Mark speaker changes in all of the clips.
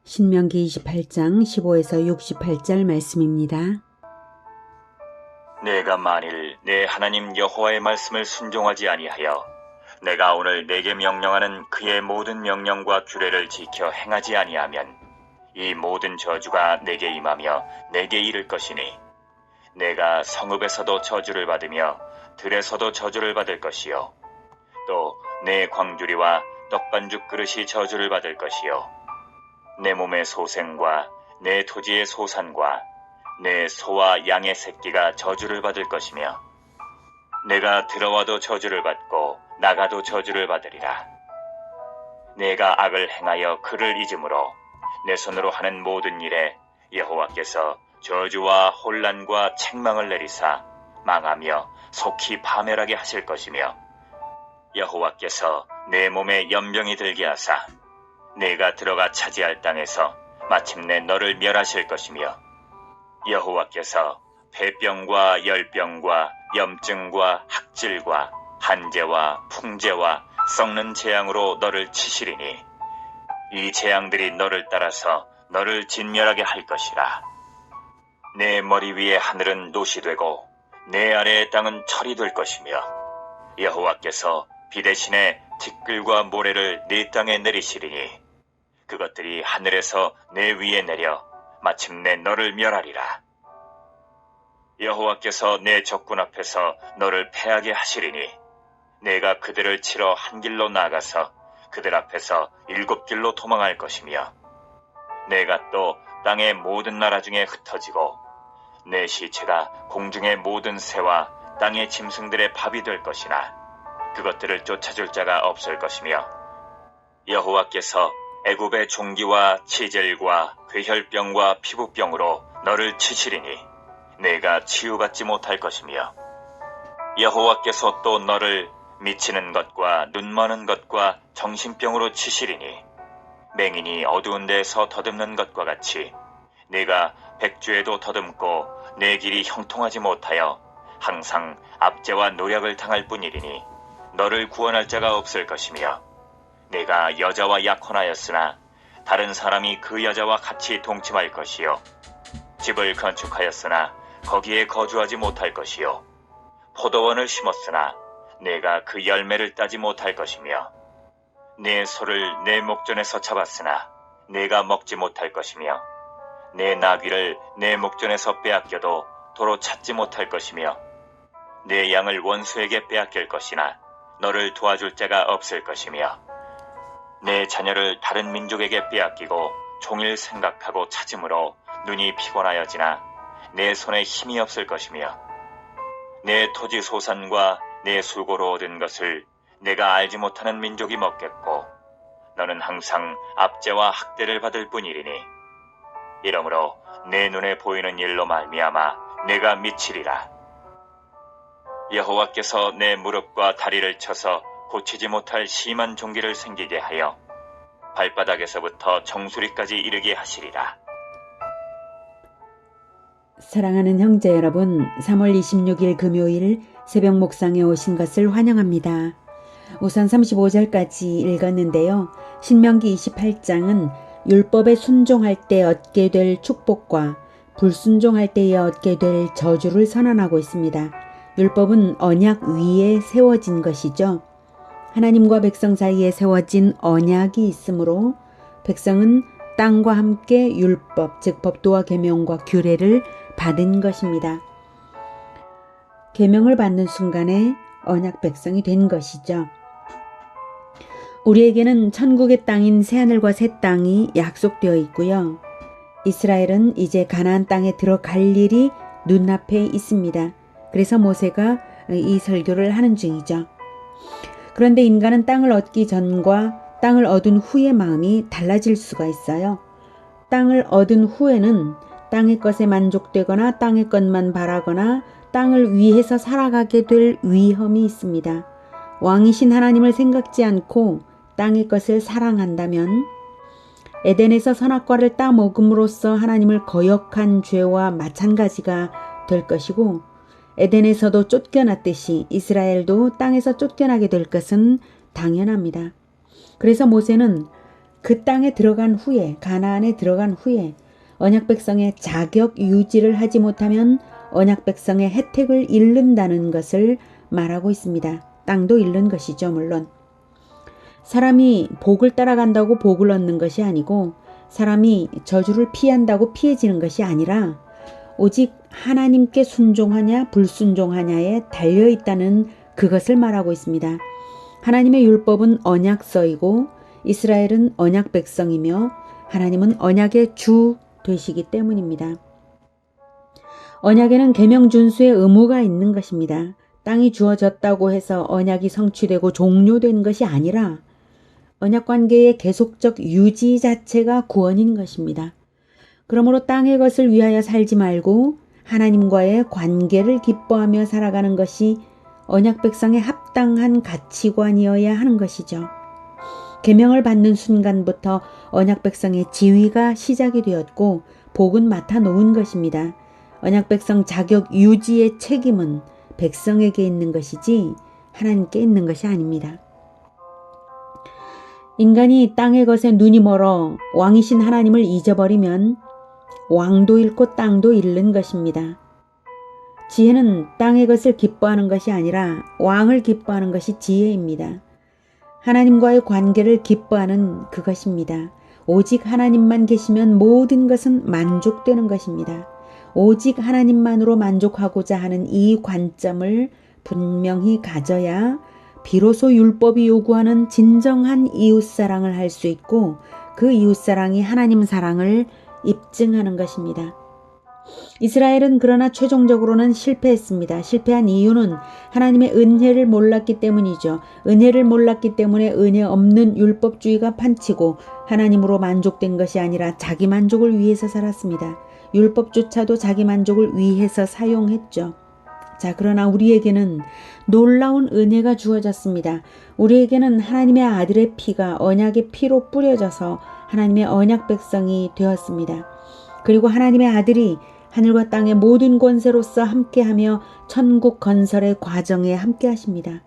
Speaker 1: 신명기 28장 15에서 68절 말씀입니다.
Speaker 2: 내가 만일 내 하나님 여호와의 말씀을 순종하지 아니하여 내가 오늘 내게 명령하는 그의 모든 명령과 규례를 지켜 행하지 아니하면 이 모든 저주가 내게 임하며 내게 이를 것이니 내가 성읍에서도 저주를 받으며 들에서도 저주를 받을 것이요 또 내 광주리와 떡반죽 그릇이 저주를 받을 것이요 내 몸의 소생과 내 토지의 소산과 내 소와 양의 새끼가 저주를 받을 것이며 내가 들어와도 저주를 받고 나가도 저주를 받으리라. 내가 악을 행하여 그를 잊음으로 내 손으로 하는 모든 일에 여호와께서 저주와 혼란과 책망을 내리사 망하며 속히 파멸하게 하실 것이며 여호와께서 내 몸에 연병이 들게 하사 내가 들어가 차지할 땅에서 마침내 너를 멸하실 것이며 여호와께서 폐병과 열병과 염증과 학질과 한재와 풍재와 썩는 재앙으로 너를 치시리니 이 재앙들이 너를 따라서 너를 진멸하게 할 것이라. 내 머리 위에 하늘은 놋이 되고 내 아래의 땅은 철이 될 것이며 여호와께서 비 대신에 티끌과 모래를 네 땅에 내리시리니 그것들이 하늘에서 내 위에 내려 마침내 너를 멸하리라. 여호와께서 내 적군 앞에서 너를 패하게 하시리니 내가 그들을 치러 한 길로 나아가서 그들 앞에서 7길로 도망할 것이며 내가 또 땅의 모든 나라 중에 흩어지고 내 시체가 공중의 모든 새와 땅의 짐승들의 밥이 될 것이나 그것들을 쫓아줄 자가 없을 것이며 여호와께서 애굽의 종기와 치젤과 괴혈병과 피부병으로 너를 치시리니 내가 치유받지 못할 것이며 여호와께서 또 너를 미치는 것과 눈 머는 것과 정신병으로 치시리니 맹인이 어두운 데에서 더듬는 것과 같이 네가 백주에도 더듬고 내 길이 형통하지 못하여 항상 압제와 노력을 당할 뿐이리니 너를 구원할 자가 없을 것이며 내가 여자와 약혼하였으나 다른 사람이 그 여자와 같이 동침할 것이요 집을 건축하였으나 거기에 거주하지 못할 것이요 포도원을 심었으나 내가 그 열매를 따지 못할 것이며 내 소를 내 목전에서 잡았으나 내가 먹지 못할 것이며 내 나귀를 내 목전에서 빼앗겨도 도로 찾지 못할 것이며 내 양을 원수에게 빼앗길 것이나 너를 도와줄 자가 없을 것이며 내 자녀를 다른 민족에게 빼앗기고 종일 생각하고 찾음으로 눈이 피곤하여지나 내 손에 힘이 없을 것이며 내 토지 소산과 내 수고로 얻은 것을 내가 알지 못하는 민족이 먹겠고 너는 항상 압제와 학대를 받을 뿐이리니 이러므로 내 눈에 보이는 일로 말미암아 내가 미치리라. 여호와께서 내 무릎과 다리를 쳐서 고치지 못할 심한 종기를 생기게 하여 발바닥에서부터 정수리까지 이르게 하시리라.
Speaker 1: 사랑하는 형제 여러분, 3월 26일 금요일 새벽 묵상에 오신 것을 환영합니다. 우선 35절까지 읽었는데요. 신명기 28장은 율법에 순종할 때 얻게 될 축복과 불순종할 때에 얻게 될 저주를 선언하고 있습니다. 율법은 언약 위에 세워진 것이죠. 하나님과 백성 사이에 세워진 언약이 있으므로 백성은 땅과 함께 율법, 즉 법도와 계명과 규례를 받은 것입니다. 계명을 받는 순간에 언약 백성이 된 것이죠. 우리에게는 천국의 땅인 새하늘과 새 땅이 약속되어 있고요. 이스라엘은 이제 가나안 땅에 들어갈 일이 눈앞에 있습니다. 그래서 모세가 이 설교를 하는 중이죠. 그런데 인간은 땅을 얻기 전과 땅을 얻은 후의 마음이 달라질 수가 있어요. 땅을 얻은 후에는 땅의 것에 만족되거나 땅의 것만 바라거나 땅을 위해서 살아가게 될 위험이 있습니다. 왕이신 하나님을 생각지 않고 땅의 것을 사랑한다면 에덴에서 선악과를 따먹음으로써 하나님을 거역한 죄와 마찬가지가 될 것이고 에덴에서도 쫓겨났듯이 이스라엘도 땅에서 쫓겨나게 될 것은 당연합니다. 그래서 모세는 그 땅에 들어간 후에, 가나안에 들어간 후에 언약 백성의 자격 유지를 하지 못하면 언약 백성의 혜택을 잃는다는 것을 말하고 있습니다. 땅도 잃는 것이죠, 물론. 사람이 복을 따라간다고 복을 얻는 것이 아니고 사람이 저주를 피한다고 피해지는 것이 아니라 오직 하나님께 순종하냐 불순종하냐에 달려있다는 그것을 말하고 있습니다. 하나님의 율법은 언약서이고 이스라엘은 언약 백성이며 하나님은 언약의 주 되시기 때문입니다. 언약에는 계명 준수의 의무가 있는 것입니다. 땅이 주어졌다고 해서 언약이 성취되고 종료된 것이 아니라 언약 관계의 계속적 유지 자체가 구원인 것입니다. 그러므로 땅의 것을 위하여 살지 말고 하나님과의 관계를 기뻐하며 살아가는 것이 언약 백성의 합당한 가치관이어야 하는 것이죠. 계명을 받는 순간부터 언약 백성의 지위가 시작이 되었고 복은 맡아 놓은 것입니다. 언약 백성 자격 유지의 책임은 백성에게 있는 것이지 하나님께 있는 것이 아닙니다. 인간이 땅의 것에 눈이 멀어 왕이신 하나님을 잊어버리면 왕도 잃고 땅도 잃는 것입니다. 지혜는 땅의 것을 기뻐하는 것이 아니라 왕을 기뻐하는 것이 지혜입니다. 하나님과의 관계를 기뻐하는 그것입니다. 오직 하나님만 계시면 모든 것은 만족되는 것입니다. 오직 하나님만으로 만족하고자 하는 이 관점을 분명히 가져야 비로소 율법이 요구하는 진정한 이웃사랑을 할 수 있고 그 이웃사랑이 하나님 사랑을 입증하는 것입니다. 이스라엘은 그러나 최종적으로는 실패했습니다. 실패한 이유는 하나님의 은혜를 몰랐기 때문이죠. 은혜를 몰랐기 때문에 은혜 없는 율법주의가 판치고 하나님으로 만족된 것이 아니라 자기 만족을 위해서 살았습니다. 율법조차도 자기 만족을 위해서 사용했죠. 자, 그러나 우리에게는 놀라운 은혜가 주어졌습니다. 우리에게는 하나님의 아들의 피가 언약의 피로 뿌려져서 하나님의 언약 백성이 되었습니다. 그리고 하나님의 아들이 하늘과 땅의 모든 권세로서 함께하며 천국 건설의 과정에 함께하십니다.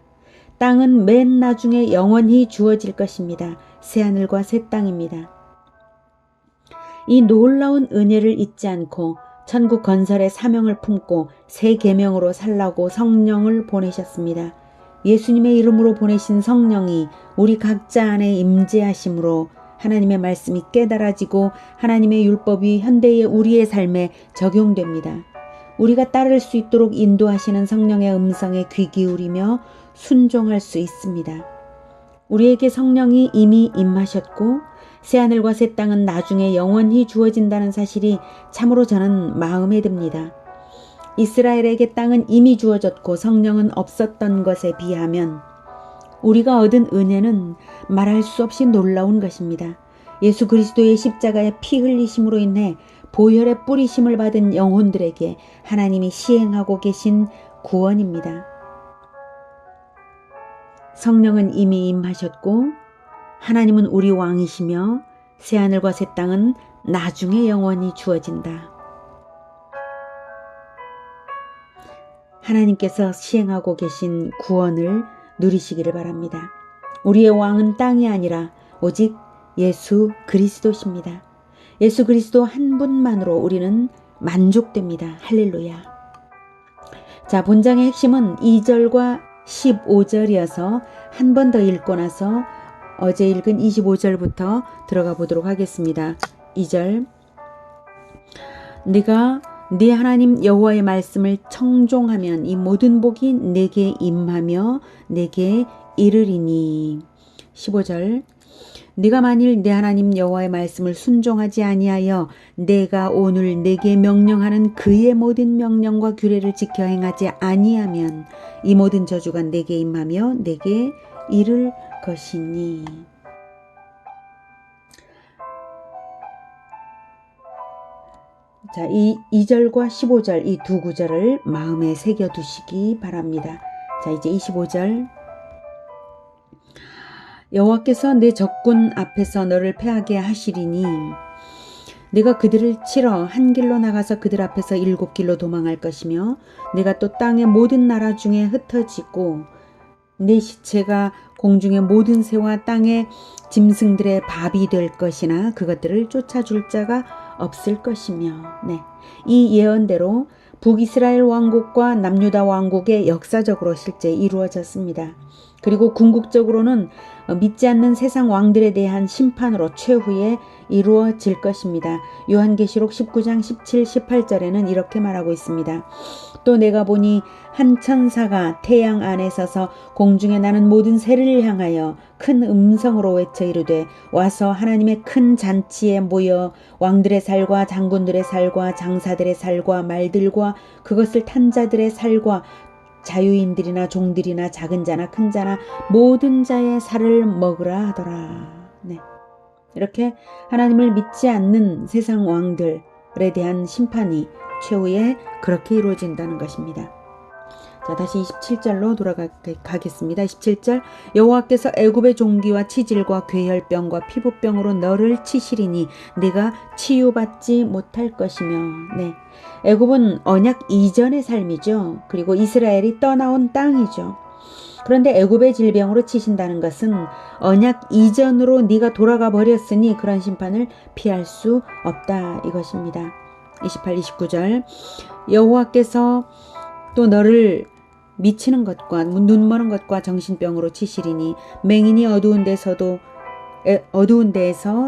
Speaker 1: 땅은 맨 나중에 영원히 주어질 것입니다. 새하늘과 새 땅입니다. 이 놀라운 은혜를 잊지 않고 천국 건설의 사명을 품고 새 계명으로 살라고 성령을 보내셨습니다. 예수님의 이름으로 보내신 성령이 우리 각자 안에 임재하심으로 하나님의 말씀이 깨달아지고 하나님의 율법이 현대의 우리의 삶에 적용됩니다. 우리가 따를 수 있도록 인도하시는 성령의 음성에 귀 기울이며 순종할 수 있습니다. 우리에게 성령이 이미 임하셨고 새하늘과 새 땅은 나중에 영원히 주어진다는 사실이 참으로 저는 마음에 듭니다. 이스라엘에게 땅은 이미 주어졌고 성령은 없었던 것에 비하면 우리가 얻은 은혜는 말할 수 없이 놀라운 것입니다. 예수 그리스도의 십자가의 피 흘리심으로 인해 보혈의 뿌리심을 받은 영혼들에게 하나님이 시행하고 계신 구원입니다. 성령은 이미 임하셨고 하나님은 우리 왕이시며 새하늘과 새 땅은 나중에 영원히 주어진다. 하나님께서 시행하고 계신 구원을 누리시기를 바랍니다. 우리의 왕은 땅이 아니라 오직 예수 그리스도십니다. 예수 그리스도 한 분만으로 우리는 만족됩니다. 할렐루야. 자, 본장의 핵심은 2절과 15절이어서 한 번 더 읽고 나서 어제 읽은 25절부터 들어가 보도록 하겠습니다. 2절. 네가 네 하나님 여호와의 말씀을 청종하면 이 모든 복이 내게 임하며 내게 이르리니. 15절. 네가 만일 내 하나님 여호와의 말씀을 순종하지 아니하여 내가 오늘 내게 명령하는 그의 모든 명령과 규례를 지켜 행하지 아니하면 이 모든 저주가 내게 임하며 내게 이를 것이니. 자, 이 2절과 15절 이 두 구절을 마음에 새겨두시기 바랍니다. 자, 이제 25절. 여호와께서 내 적군 앞에서 너를 패하게 하시리니 내가 그들을 치러 한 길로 나가서 그들 앞에서 7길로 도망할 것이며 내가 또 땅의 모든 나라 중에 흩어지고 내 시체가 공중의 모든 새와 땅의 짐승들의 밥이 될 것이나 그것들을 쫓아줄 자가 없을 것이며. 네. 이 예언대로 북이스라엘 왕국과 남유다 왕국의 역사적으로 실제 이루어졌습니다. 그리고 궁극적으로는 믿지 않는 세상 왕들에 대한 심판으로 최후에 이루어질 것입니다. 요한계시록 19장 17, 18절에는 이렇게 말하고 있습니다. 또 내가 보니 한 천사가 태양 안에 서서 공중에 나는 모든 새를 향하여 큰 음성으로 외쳐 이르되 와서 하나님의 큰 잔치에 모여 왕들의 살과 장군들의 살과 장사들의 살과 말들과 그것을 탄 자들의 살과 자유인들이나 종들이나 작은 자나 큰 자나 모든 자의 살을 먹으라 하더라. 네. 이렇게 하나님을 믿지 않는 세상 왕들에 대한 심판이 최후에 그렇게 이루어진다는 것입니다. 자, 다시 27절로 돌아가겠습니다. 27절 여호와께서 애굽의 종기와 치질과 괴혈병과 피부병으로 너를 치시리니 네가 치유받지 못할 것이며. 네. 애굽은 언약 이전의 삶이죠. 그리고 이스라엘이 떠나온 땅이죠. 그런데 애굽의 질병으로 치신다는 것은 언약 이전으로 네가 돌아가 버렸으니 그런 심판을 피할 수 없다 이것입니다. 28, 29절 여호와께서 또 너를 미치는 것과 눈머는 것과 정신병으로 치시리니 맹인이 어두운 데에서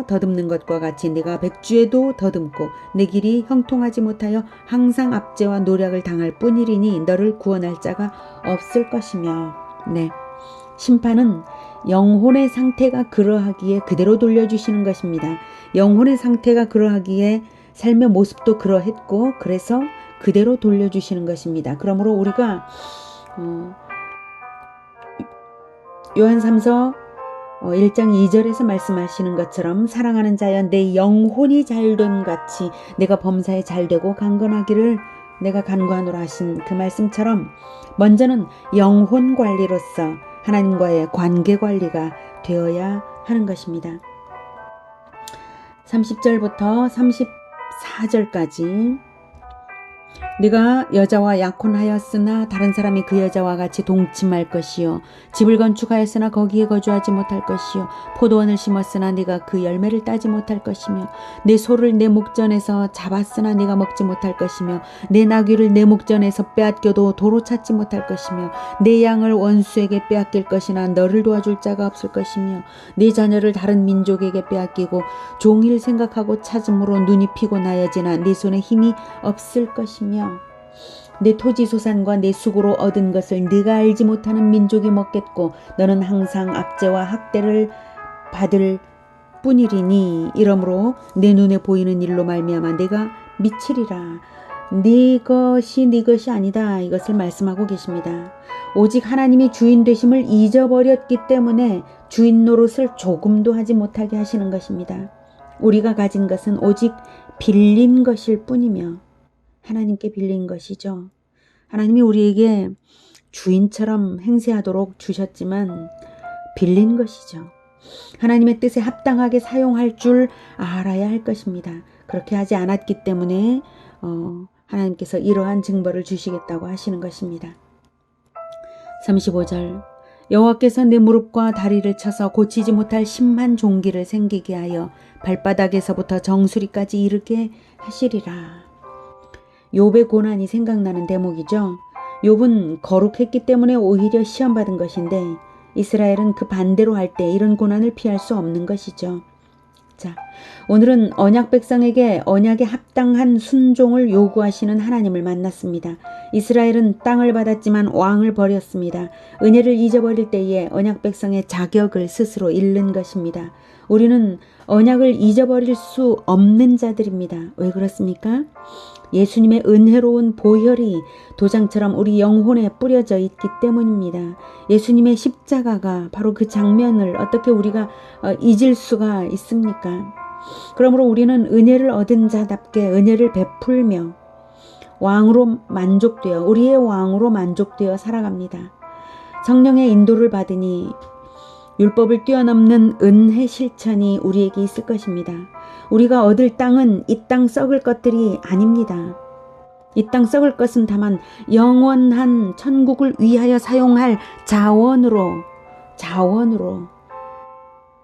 Speaker 1: 더듬는 것과 같이 네가 백주에도 더듬고 내 길이 형통하지 못하여 항상 압제와 노력을 당할 뿐이리니 너를 구원할 자가 없을 것이며. 네, 심판은 영혼의 상태가 그러하기에 그대로 돌려주시는 것입니다. 영혼의 상태가 그러하기에 삶의 모습도 그러했고 그래서 그대로 돌려주시는 것입니다. 그러므로 우리가 요한3서 1장 2절에서 말씀하시는 것처럼 사랑하는 자여 내 영혼이 잘됨 같이 내가 범사에 잘되고 강건하기를 내가 간구하노라 하신 그 말씀처럼 먼저는 영혼 관리로서 하나님과의 관계 관리가 되어야 하는 것입니다. 30절부터 34절까지 네가 여자와 약혼하였으나 다른 사람이 그 여자와 같이 동침할 것이요 집을 건축하였으나 거기에 거주하지 못할 것이요 포도원을 심었으나 네가 그 열매를 따지 못할 것이며 내 소를 내 목전에서 잡았으나 네가 먹지 못할 것이며 내 나귀를 내 목전에서 빼앗겨도 도로 찾지 못할 것이며 내 양을 원수에게 빼앗길 것이나 너를 도와줄 자가 없을 것이며 내 자녀를 다른 민족에게 빼앗기고 종일 생각하고 찾음으로 눈이 피곤하여지나 네 손에 힘이 없을 것이며 내 토지 소산과 내 수고로 얻은 것을 네가 알지 못하는 민족이 먹겠고 너는 항상 압제와 학대를 받을 뿐이리니 이러므로 내 눈에 보이는 일로 말미암아 내가 미치리라. 네 것이 아니다 이것을 말씀하고 계십니다. 오직 하나님이 주인 되심을 잊어버렸기 때문에 주인 노릇을 조금도 하지 못하게 하시는 것입니다. 우리가 가진 것은 오직 빌린 것일 뿐이며 하나님께 빌린 것이죠. 하나님이 우리에게 주인처럼 행세하도록 주셨지만 빌린 것이죠. 하나님의 뜻에 합당하게 사용할 줄 알아야 할 것입니다. 그렇게 하지 않았기 때문에 하나님께서 이러한 징벌을 주시겠다고 하시는 것입니다. 35절 여호와께서 내 무릎과 다리를 쳐서 고치지 못할 심한 종기를 생기게 하여 발바닥에서부터 정수리까지 이르게 하시리라. 욥의 고난이 생각나는 대목이죠. 욥은 거룩했기 때문에 오히려 시험받은 것인데 이스라엘은 그 반대로 할 때 이런 고난을 피할 수 없는 것이죠. 자, 오늘은 언약 백성에게 언약에 합당한 순종을 요구하시는 하나님을 만났습니다. 이스라엘은 땅을 받았지만 왕을 버렸습니다. 은혜를 잊어버릴 때에 언약 백성의 자격을 스스로 잃는 것입니다. 우리는 언약을 잊어버릴 수 없는 자들입니다. 왜 그렇습니까? 예수님의 은혜로운 보혈이 도장처럼 우리 영혼에 뿌려져 있기 때문입니다. 예수님의 십자가가 바로 그 장면을 어떻게 우리가 잊을 수가 있습니까? 그러므로 우리는 은혜를 얻은 자답게 은혜를 베풀며 우리의 왕으로 만족되어 살아갑니다. 성령의 인도를 받으니 율법을 뛰어넘는 은혜 실천이 우리에게 있을 것입니다. 우리가 얻을 땅은 이 땅 썩을 것들이 아닙니다. 이 땅 썩을 것은 다만 영원한 천국을 위하여 사용할 자원으로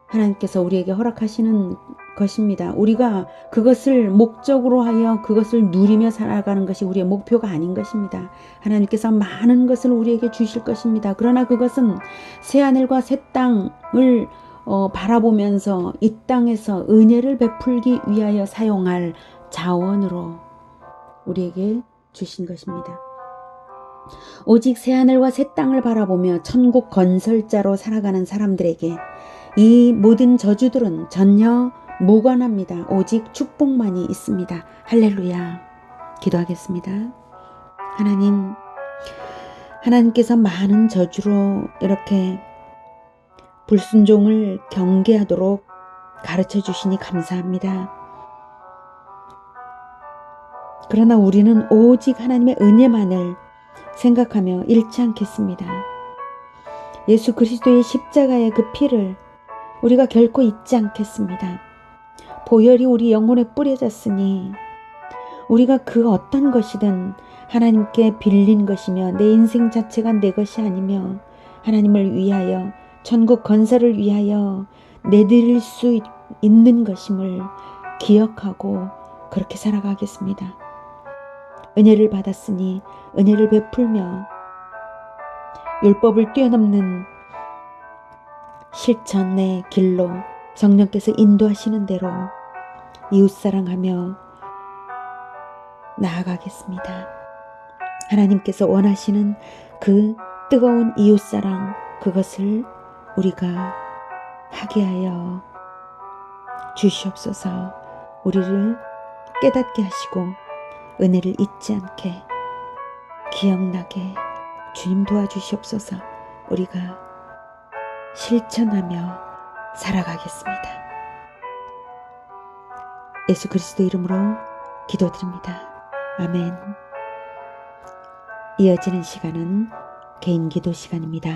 Speaker 1: 하나님께서 우리에게 허락하시는 것입니다. 우리가 그것을 목적으로 하여 그것을 누리며 살아가는 것이 우리의 목표가 아닌 것입니다. 하나님께서 많은 것을 우리에게 주실 것입니다. 그러나 그것은 새하늘과 새 땅을 바라보면서 이 땅에서 은혜를 베풀기 위하여 사용할 자원으로 우리에게 주신 것입니다. 오직 새하늘과 새 땅을 바라보며 천국 건설자로 살아가는 사람들에게 이 모든 저주들은 전혀 무관합니다. 오직 축복만이 있습니다. 할렐루야. 기도하겠습니다. 하나님께서 많은 저주로 이렇게 불순종을 경계하도록 가르쳐 주시니 감사합니다. 그러나 우리는 오직 하나님의 은혜만을 생각하며 잃지 않겠습니다. 예수 그리스도의 십자가의 그 피를 우리가 결코 잊지 않겠습니다. 보혈이 우리 영혼에 뿌려졌으니 우리가 그 어떤 것이든 하나님께 빌린 것이며 내 인생 자체가 내 것이 아니며 하나님을 위하여 천국 건설을 위하여 내드릴 수 있는 것임을 기억하고 그렇게 살아가겠습니다. 은혜를 받았으니 은혜를 베풀며 율법을 뛰어넘는 실천의 길로 성령께서 인도하시는 대로 이웃사랑하며 나아가겠습니다. 하나님께서 원하시는 그 뜨거운 이웃사랑, 그것을 우리가 하게 하여 주시옵소서. 우리를 깨닫게 하시고 은혜를 잊지 않게 기억나게 주님 도와주시옵소서. 우리가 실천하며 살아가겠습니다. 예수 그리스도 이름으로 기도드립니다. 아멘. 이어지는 시간은 개인 기도 시간입니다.